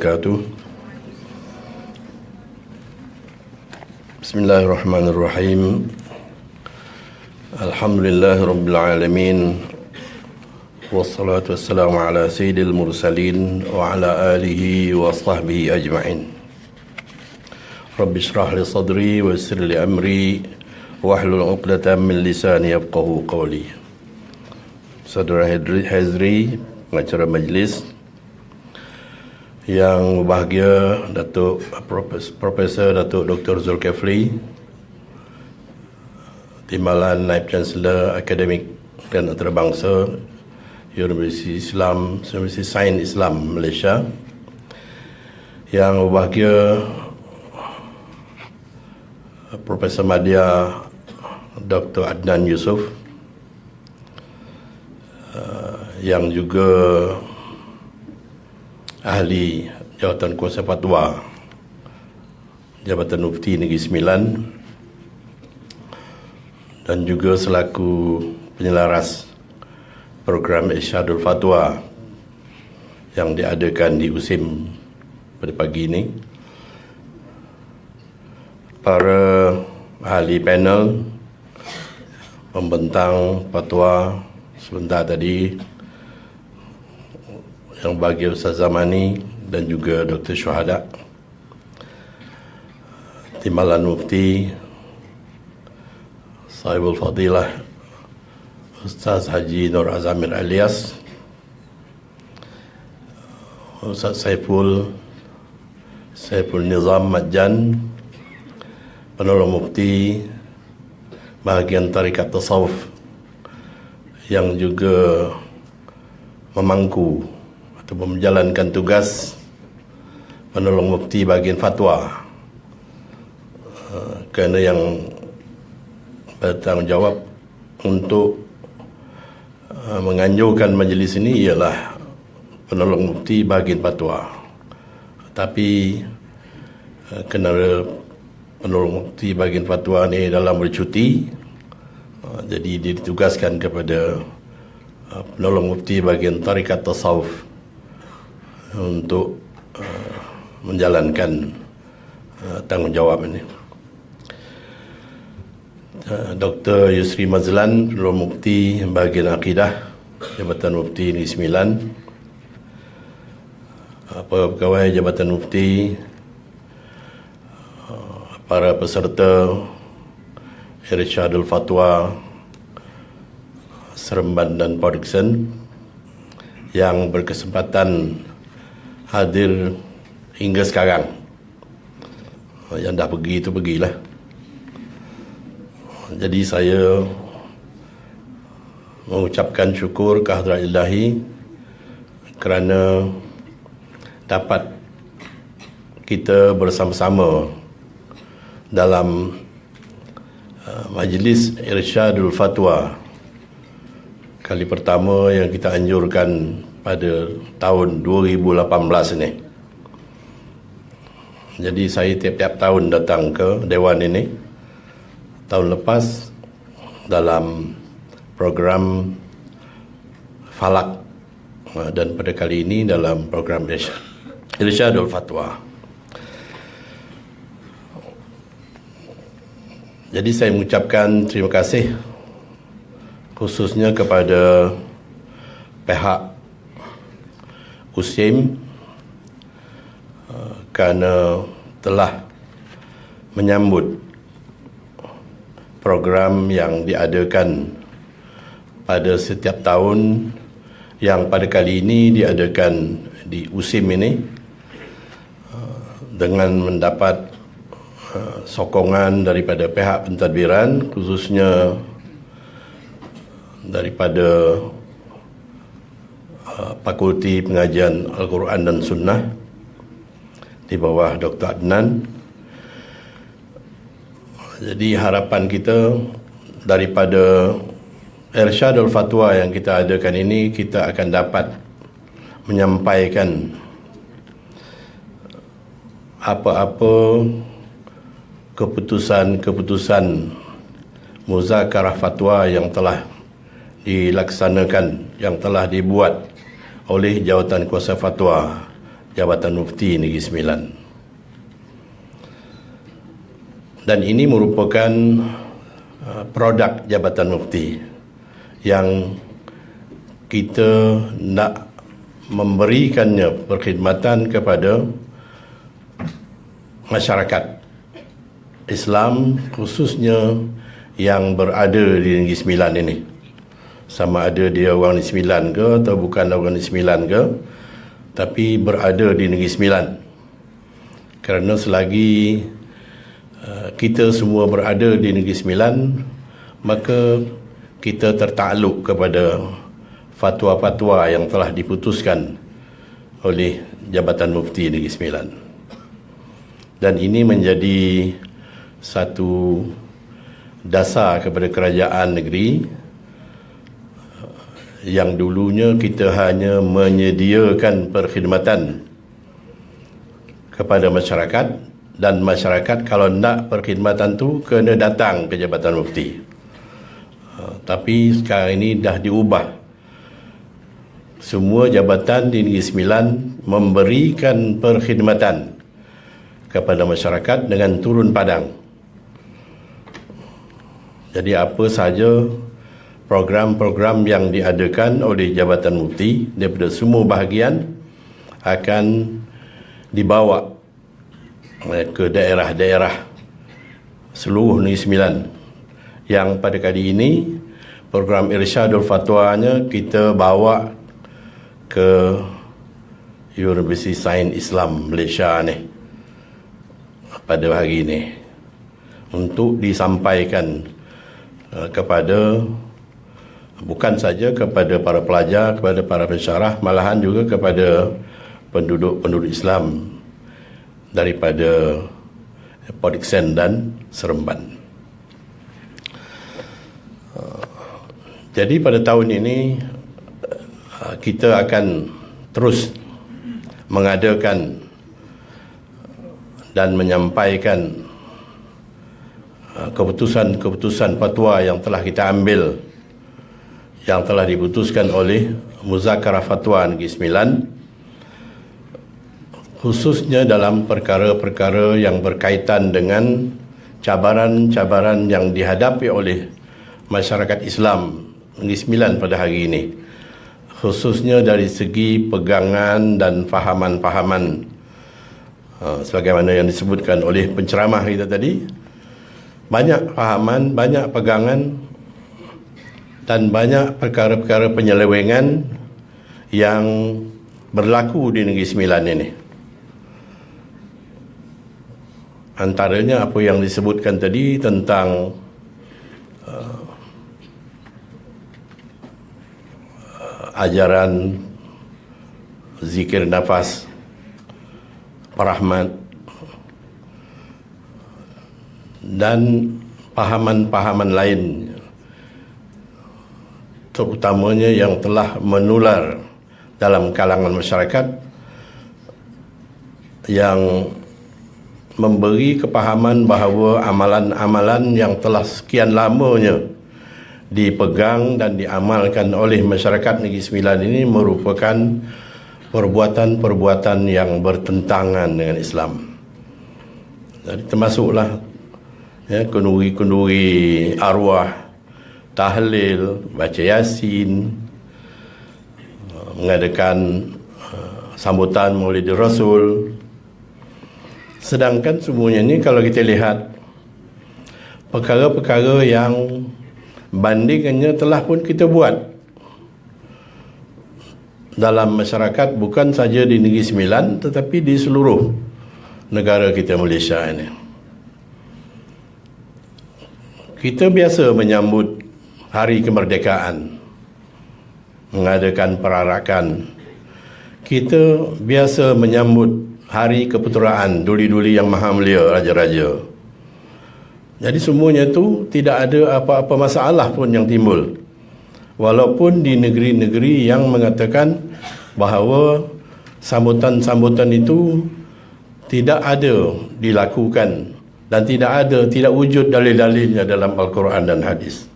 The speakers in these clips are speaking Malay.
wabarakatuh. Bismillahirrahmanirrahim. Alhamdulillahirabbil alamin. Wassalatu wassalamu ala sayyidil mursalin wa ala alihi wa sahbihi ajma'in. Rabbi shrah li sadri wa yassir li amri wahlul 'uqdatam min lisani yafqahu qawli. Saudara Hazri, pengacara majlis yang berbahagia, Datuk Profesor Datuk Dr. Zulkifli, Timbalan Naib Chancellor Akademik dan Antarabangsa Universiti Sains Islam Malaysia, yang berbahagia Profesor Madya Dr. Adnan Yusof, yang juga ahli Jawatan Kuasa Fatwa Jabatan Mufti Negeri Sembilan, dan juga selaku penyelaras program Irsyadul Fatwa yang diadakan di USIM pada pagi ini. Para ahli panel pembentang fatwa sebentar tadi, yang bagi Ustaz Zamani dan juga Dr. Syuhada, Timbalan Mufti, Sahibul Fadilah Ustaz Haji Nur Azamir Alias, Ustaz Saiful Nizam Majjan, penolong Mufti bahagian Tarikat Tasawuf, yang juga memangku atau menjalankan tugas penolong Mufti bahagian fatwa, kerana yang bertanggungjawab untuk menganjurkan majlis ini ialah penolong Mufti bahagian fatwa. Tapi kerana penolong Mufti bahagian fatwa ini dalam bercuti, jadi ditugaskan kepada penolong Mufti bahagian Tarikat Tasawuf untuk menjalankan tanggungjawab ini. Dr. Yusri Mazlan, penolong Mufti bahagian Akidah Jabatan Mufti Negeri Sembilan, pegawai Jabatan Mufti, para peserta Irsyadul Fatwa Seremban dan Port Dickson yang berkesempatan hadir hingga sekarang. Yang dah pergi itu pergilah. Jadi saya mengucapkan syukur kehadrat Ilahi kerana dapat kita bersama-sama dalam majlis Irsyadul Fatwa kali pertama yang kita anjurkan pada tahun 2018 ini. Jadi saya tiap-tiap tahun datang ke Dewan ini. Tahun lepas dalam program Falak, dan pada kali ini dalam program Irsyadul Fatwa. Jadi saya mengucapkan terima kasih khususnya kepada pihak USIM kerana telah menyambut program yang diadakan pada setiap tahun, yang pada kali ini diadakan di USIM ini, dengan mendapat sokongan daripada pihak pentadbiran, khususnya daripada Fakulti Pengajian Al-Quran dan Sunnah di bawah Dr. Adnan. Jadi harapan kita daripada Irsyadul Fatwa yang kita adakan ini, kita akan dapat menyampaikan apa-apa keputusan-keputusan muzakarah fatwa yang telah dilaksanakan, yang telah dibuat oleh Jawatan Kuasa Fatwa Jabatan Mufti Negeri Sembilan. Dan ini merupakan produk Jabatan Mufti yang kita nak memberikannya perkhidmatan kepada masyarakat Islam, khususnya yang berada di Negeri Sembilan ini. Sama ada dia orang Negeri Sembilan ke atau bukan orang Negeri Sembilan ke, tapi berada di Negeri Sembilan. Kerana selagi kita semua berada di Negeri Sembilan, maka kita tertakluk kepada fatwa-fatwa yang telah diputuskan oleh Jabatan Mufti Negeri Sembilan. Dan ini menjadi satu dasar kepada kerajaan negeri yang dulunya kita hanya menyediakan perkhidmatan kepada masyarakat, dan masyarakat kalau nak perkhidmatan tu kena datang ke Jabatan Mufti. Tapi sekarang ini dah diubah. Semua jabatan di Negeri Sembilan memberikan perkhidmatan kepada masyarakat dengan turun padang. Jadi apa sahaja program-program yang diadakan oleh Jabatan Mufti daripada semua bahagian akan dibawa ke daerah-daerah seluruh Negeri Sembilan. Yang pada kali ini program Irsyadul Fatwanya kita bawa ke Universiti Sains Islam Malaysia ni pada hari ini untuk disampaikan kepada, bukan saja kepada para pelajar, kepada para pensyarah, malahan juga kepada penduduk-penduduk Islam daripada Port Dickson dan Seremban. Jadi pada tahun ini kita akan terus mengadakan dan menyampaikan keputusan-keputusan fatwa yang telah kita ambil, yang telah diputuskan oleh Muzakarah Fatwa Negeri Sembilan, khususnya dalam perkara-perkara yang berkaitan dengan cabaran-cabaran yang dihadapi oleh masyarakat Islam Negeri Sembilan pada hari ini, khususnya dari segi pegangan dan fahaman-fahaman sebagaimana yang disebutkan oleh penceramah kita tadi. Banyak fahaman, banyak pegangan dan banyak perkara-perkara penyelewengan yang berlaku di Negeri Sembilan ini. Antaranya apa yang disebutkan tadi tentang ajaran zikir nafas, rahmat, dan pahaman-pahaman lain, terutamanya yang telah menular dalam kalangan masyarakat, yang memberi kepahaman bahawa amalan-amalan yang telah sekian lamanya dipegang dan diamalkan oleh masyarakat Negeri Sembilan ini merupakan perbuatan-perbuatan yang bertentangan dengan Islam. Jadi termasuklah kenduri-kenduri arwah, tahlil, baca Yasin, mengadakan sambutan Maulid Rasul. Sedangkan semuanya ini kalau kita lihat perkara-perkara yang bandingannya telah pun kita buat dalam masyarakat, bukan saja di Negeri Sembilan tetapi di seluruh negara kita Malaysia ini. Kita biasa menyambut hari kemerdekaan, mengadakan perarakan. Kita biasa menyambut hari keputeraan duli-duli yang maha mulia, raja-raja. Jadi semuanya itu tidak ada apa-apa masalah pun yang timbul. Walaupun di negeri-negeri yang mengatakan bahawa sambutan-sambutan itu tidak ada dilakukan dan tidak wujud dalil-dalilnya dalam Al-Quran dan hadis.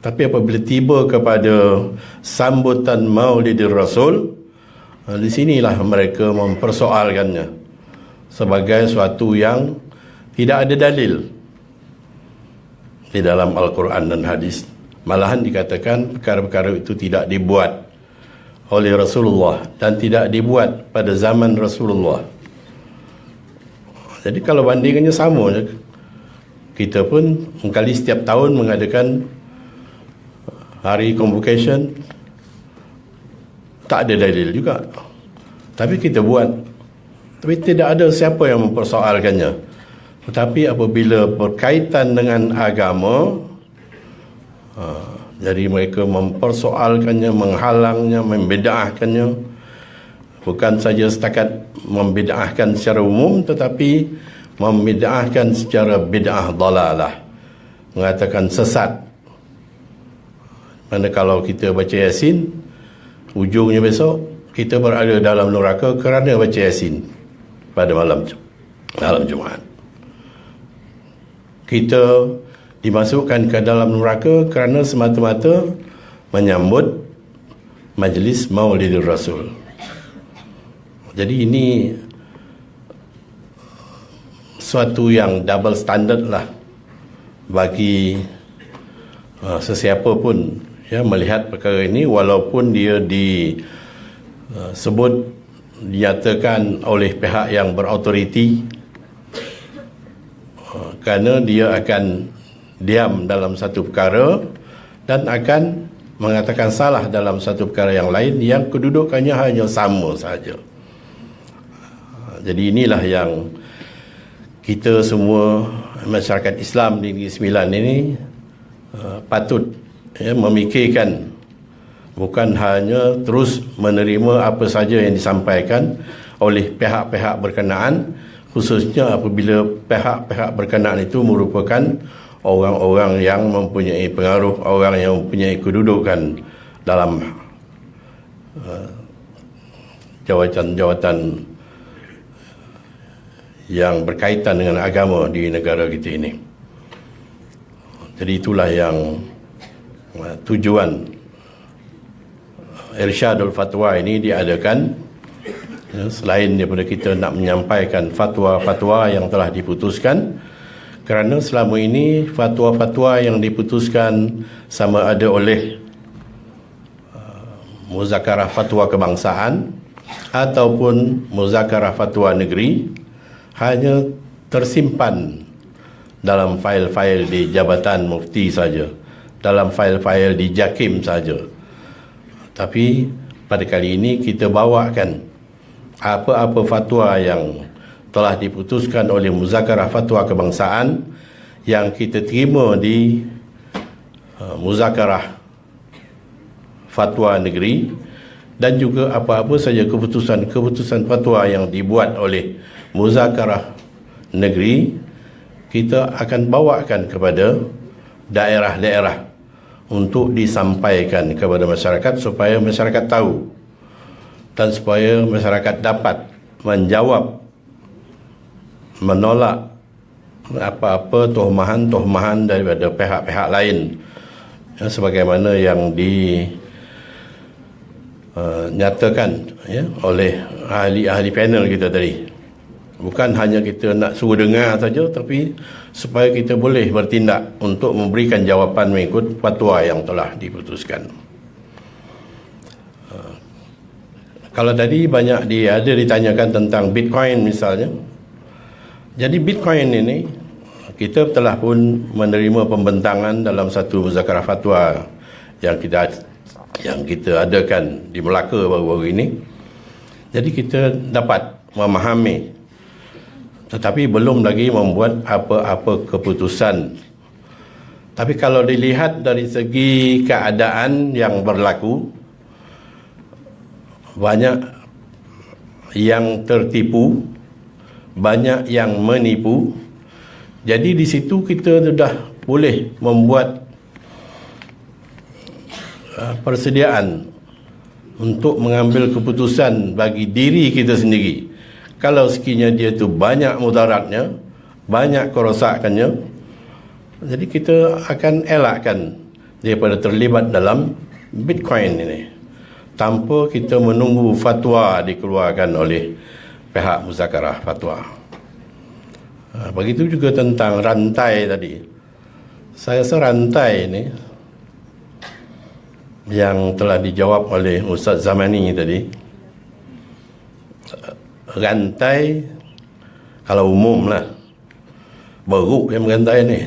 Tapi apabila tiba kepada sambutan Maulidir Rasul, Di sinilah mereka mempersoalkannya sebagai suatu yang tidak ada dalil di dalam Al-Quran dan hadis. Malahan dikatakan perkara-perkara itu tidak dibuat oleh Rasulullah dan tidak dibuat pada zaman Rasulullah. Jadi kalau bandingannya sama, kita pun sekali setiap tahun mengadakan hari convocation, tak ada dalil juga, tapi kita buat. Tapi tidak ada siapa yang mempersoalkannya. Tetapi apabila berkaitan dengan agama, jadi mereka mempersoalkannya, menghalangnya, membid'ahkannya. Bukan saja setakat membid'ahkan secara umum, tetapi membid'ahkan secara bid'ah dalalah, mengatakan sesat. Mana kalau kita baca Yasin, ujungnya besok kita berada dalam neraka kerana baca Yasin pada malam Jumaat. Kita dimasukkan ke dalam neraka kerana semata-mata menyambut majlis Maulidur Rasul. Jadi ini suatu yang double standard lah bagi sesiapa pun ya melihat perkara ini, walaupun dia disebut dinyatakan oleh pihak yang berautoriti, kerana dia akan diam dalam satu perkara dan akan mengatakan salah dalam satu perkara yang lain yang kedudukannya hanya sama saja. Jadi inilah yang kita semua masyarakat Islam di Negeri Sembilan ini patut memikirkan, bukan hanya terus menerima apa saja yang disampaikan oleh pihak-pihak berkenaan, khususnya apabila pihak-pihak berkenaan itu merupakan orang-orang yang mempunyai pengaruh, orang yang mempunyai kedudukan dalam jawatan-jawatan yang berkaitan dengan agama di negara kita ini. Jadi itulah yang tujuan Irsyadul Fatwa ini diadakan, selain daripada kita nak menyampaikan fatwa-fatwa yang telah diputuskan, kerana selama ini fatwa-fatwa yang diputuskan sama ada oleh Muzakarah Fatwa Kebangsaan ataupun Muzakarah Fatwa Negeri hanya tersimpan dalam fail-fail di Jabatan Mufti saja, dalam fail-fail di JAKIM saja. Tapi pada kali ini kita bawakan apa-apa fatwa yang telah diputuskan oleh Muzakarah Fatwa Kebangsaan yang kita terima di Muzakarah Fatwa Negeri, dan juga apa-apa saja keputusan fatwa yang dibuat oleh Muzakarah Negeri, kita akan bawakan kepada daerah-daerah untuk disampaikan kepada masyarakat supaya masyarakat tahu dan supaya masyarakat dapat menjawab, menolak apa-apa tohmahan-tohmahan daripada pihak-pihak lain, sebagaimana yang dinyatakan oleh ahli-ahli panel kita tadi. Bukan hanya kita nak suruh dengar saja, tapi supaya kita boleh bertindak untuk memberikan jawapan mengikut fatwa yang telah diputuskan. Kalau tadi banyak ada ditanyakan tentang Bitcoin misalnya. Jadi Bitcoin ini kita telah pun menerima pembentangan dalam satu muzakarah fatwa yang kita adakan di Melaka baru-baru ini. Jadi kita dapat memahami, tetapi belum lagi membuat apa-apa keputusan. Tapi kalau dilihat dari segi keadaan yang berlaku, banyak yang tertipu, banyak yang menipu. Jadi di situ kita sudah boleh membuat persediaan untuk mengambil keputusan bagi diri kita sendiri. Kalau sekiranya dia tu banyak mudaratnya, banyak kerosakannya, jadi kita akan elakkan daripada terlibat dalam Bitcoin ini. tanpa kita menunggu fatwa dikeluarkan oleh pihak muzakarah fatwa. Begitu juga tentang rantai tadi. Saya rasa rantai ini yang telah dijawab oleh Ustaz Zamani tadi. Rantai kalau umum lah, beruk yang berantai ni,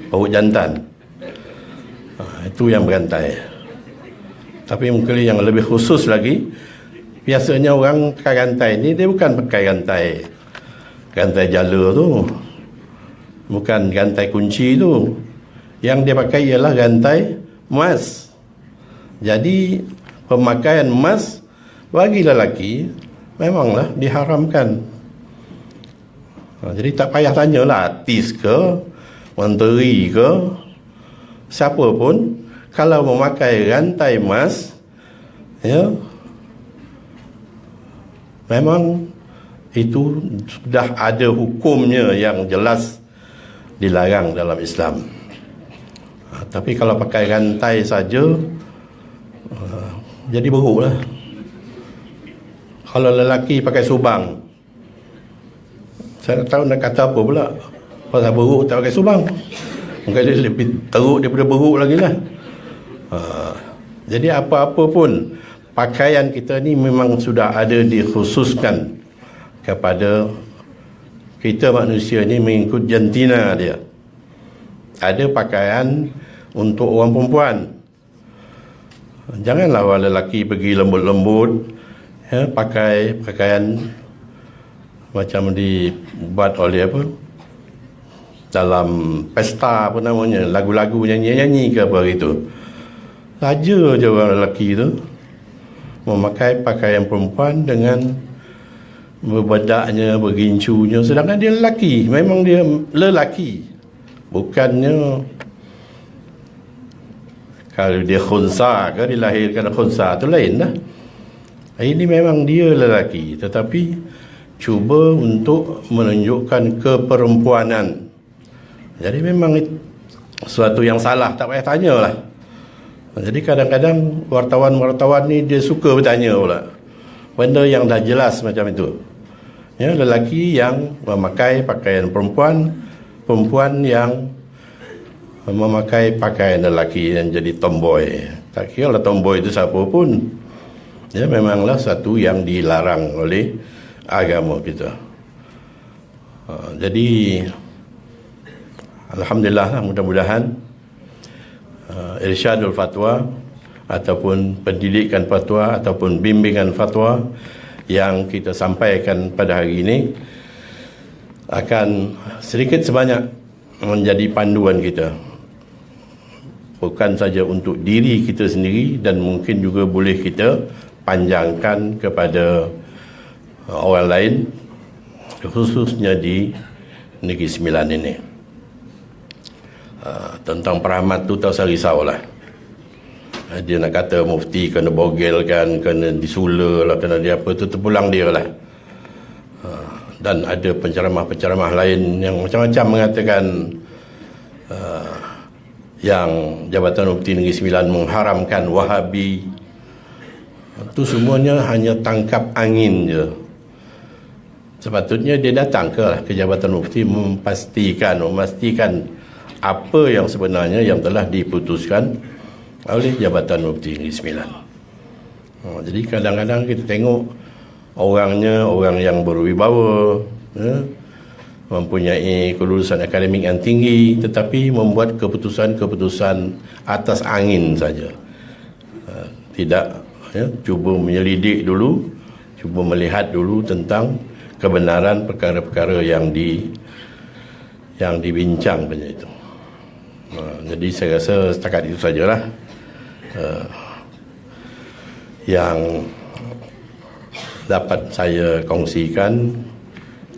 beruk jantan, itu yang berantai. Tapi mungkin yang lebih khusus lagi, biasanya orang pakai rantai ni, dia bukan pakai rantai jala tu, bukan rantai kunci tu. Yang dia pakai ialah rantai emas. Jadi pemakaian emas bagi lelaki memanglah diharamkan. Jadi tak payah tanyalah artis ke, menteri ke, siapa pun, kalau memakai rantai emas, ya, memang itu sudah ada hukumnya yang jelas dilarang dalam Islam. Tapi kalau pakai rantai saja, jadi beruk lah. Kalau lelaki pakai subang, saya tak tahu nak kata apa pula. Pasal beruk tak pakai subang, mungkin dia lebih teruk daripada beruk lagi lah. Jadi apa-apa pun, pakaian kita ni memang sudah ada dikhususkan kepada kita manusia ni mengikut jantina dia. Ada pakaian untuk orang perempuan. Janganlah orang lelaki pergi lembut-lembut, ya, pakai pakaian macam dibuat oleh apa, dalam pesta apa namanya, lagu-lagu nyanyi-nyanyi ke apa itu. Saja je orang lelaki tu memakai pakaian perempuan dengan berbedaknya, bergincunya, sedangkan dia lelaki. Memang dia lelaki, bukannya kalau dia khunsa ke, dilahirkan khunsa, tu lain lah. Ini memang dia lelaki, tetapi cuba untuk menunjukkan keperempuanan. Jadi memang sesuatu yang salah, tak payah tanya lah. Jadi kadang-kadang wartawan-wartawan ni dia suka bertanya pula benda yang dah jelas macam itu. Ya, lelaki yang memakai pakaian perempuan, perempuan yang memakai pakaian lelaki yang jadi tomboy. Tak kira lah tomboy itu siapa pun, ya, memanglah satu yang dilarang oleh agama kita. Jadi alhamdulillah lah, mudah-mudahan irsyadul fatwa ataupun pendidikan fatwa ataupun bimbingan fatwa yang kita sampaikan pada hari ini akan sedikit sebanyak menjadi panduan kita, bukan saja untuk diri kita sendiri, dan mungkin juga boleh kita panjangkan kepada orang lain, khususnya di Negeri Sembilan ini. Tentang Perahmat tu tak usah risau lah. Dia nak kata mufti kena bogelkan, kena disula lah, kena dia apa tu, terpulang dia lah. Dan ada penceramah-penceramah lain yang macam-macam mengatakan yang Jabatan Mufti Negeri Sembilan mengharamkan Wahabi. Itu semuanya hanya tangkap angin je. Sepatutnya dia datang ke Jabatan Mufti memastikan apa yang sebenarnya yang telah diputuskan oleh Jabatan Mufti Negeri Sembilan. Jadi kadang-kadang kita tengok orangnya orang yang berwibawa, mempunyai kelulusan akademik yang tinggi, tetapi membuat keputusan-keputusan atas angin saja. Tidak cuba menyelidik dulu, cuba melihat dulu tentang kebenaran perkara-perkara yang dibincang macam itu. Jadi saya rasa setakat itu sajalah yang dapat saya kongsikan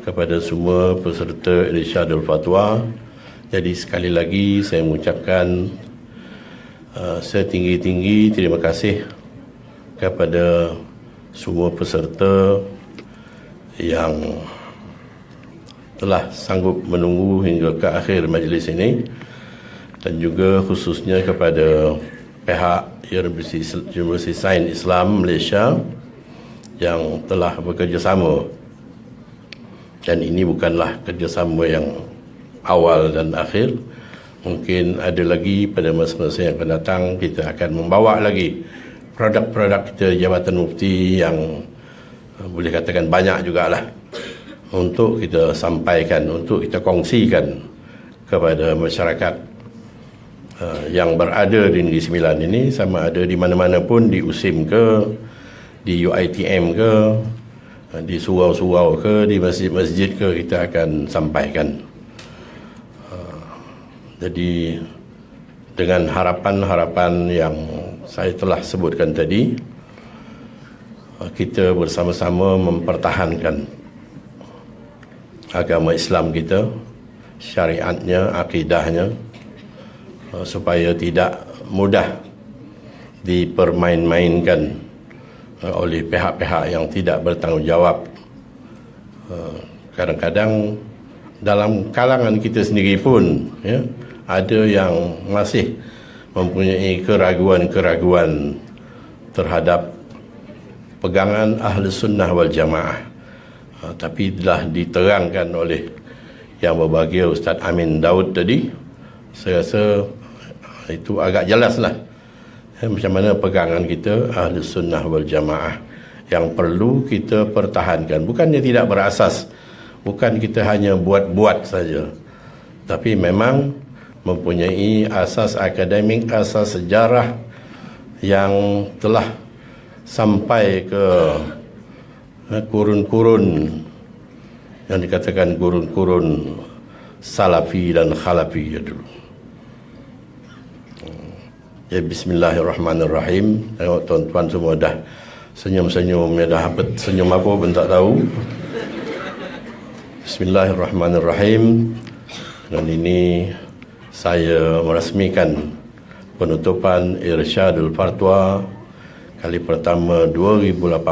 kepada semua peserta Irsyadul Fatwa. Jadi sekali lagi saya mengucapkan setinggi-tinggi terima kasih kepada semua peserta yang telah sanggup menunggu hingga ke akhir majlis ini, dan juga khususnya kepada pihak Universiti Sains Islam Malaysia yang telah bekerjasama, dan ini bukanlah kerjasama yang awal dan akhir. Mungkin ada lagi pada masa-masa yang akan datang, kita akan membawa lagi produk-produk kita Jabatan Mufti yang boleh katakan banyak jugalah untuk kita sampaikan, untuk kita kongsikan kepada masyarakat yang berada di Negeri Sembilan ini, sama ada di mana-mana pun, di USIM ke, di UiTM ke, di surau-surau ke, di masjid-masjid ke, kita akan sampaikan. Jadi dengan harapan-harapan yang saya telah sebutkan tadi, kita bersama-sama mempertahankan agama Islam kita, syariatnya, akidahnya, supaya tidak mudah dipermain-mainkan oleh pihak-pihak yang tidak bertanggungjawab. Kadang-kadang dalam kalangan kita sendiri pun, ya, ada yang masih mempunyai keraguan-keraguan terhadap pegangan Ahli Sunnah wal Jamaah. Tapi telah diterangkan oleh yang berbahagia Ustaz Amin Daud tadi, saya rasa itu agak jelaslah macam mana pegangan kita Ahli Sunnah wal Jamaah yang perlu kita pertahankan. Bukannya tidak berasas, bukan kita hanya buat-buat saja, tapi memang mempunyai asas akademik, asas sejarah yang telah sampai ke kurun-kurun yang dikatakan kurun-kurun Salafi dan Khalafi ya dulu. Ya, bismillahirrahmanirrahim. Tengok tuan-tuan semua dah senyum-senyum, ya dah senyum apa pun tak tahu. Bismillahirrahmanirrahim. Dan ini saya merasmikan penutupan Irsyadul Fatwa kali pertama 2018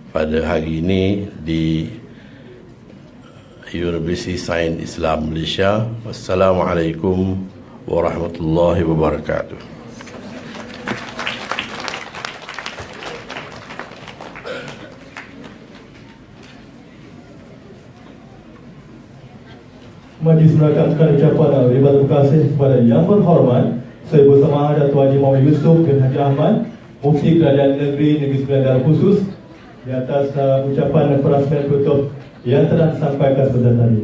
pada hari ini di Universiti Sains Islam Malaysia. Wassalamualaikum warahmatullahi wabarakatuh. Majlis merakamkan ucapan ribat terima kasih kepada Yang Berhormat Saya bersama Datuk Haji Muhammad Yusof bin Haji Ahmad, Mufti Kerajaan Negeri Sembilan Darul Khusus, di atas ucapan dan perasmian penutup yang telah disampaikan pada tadi.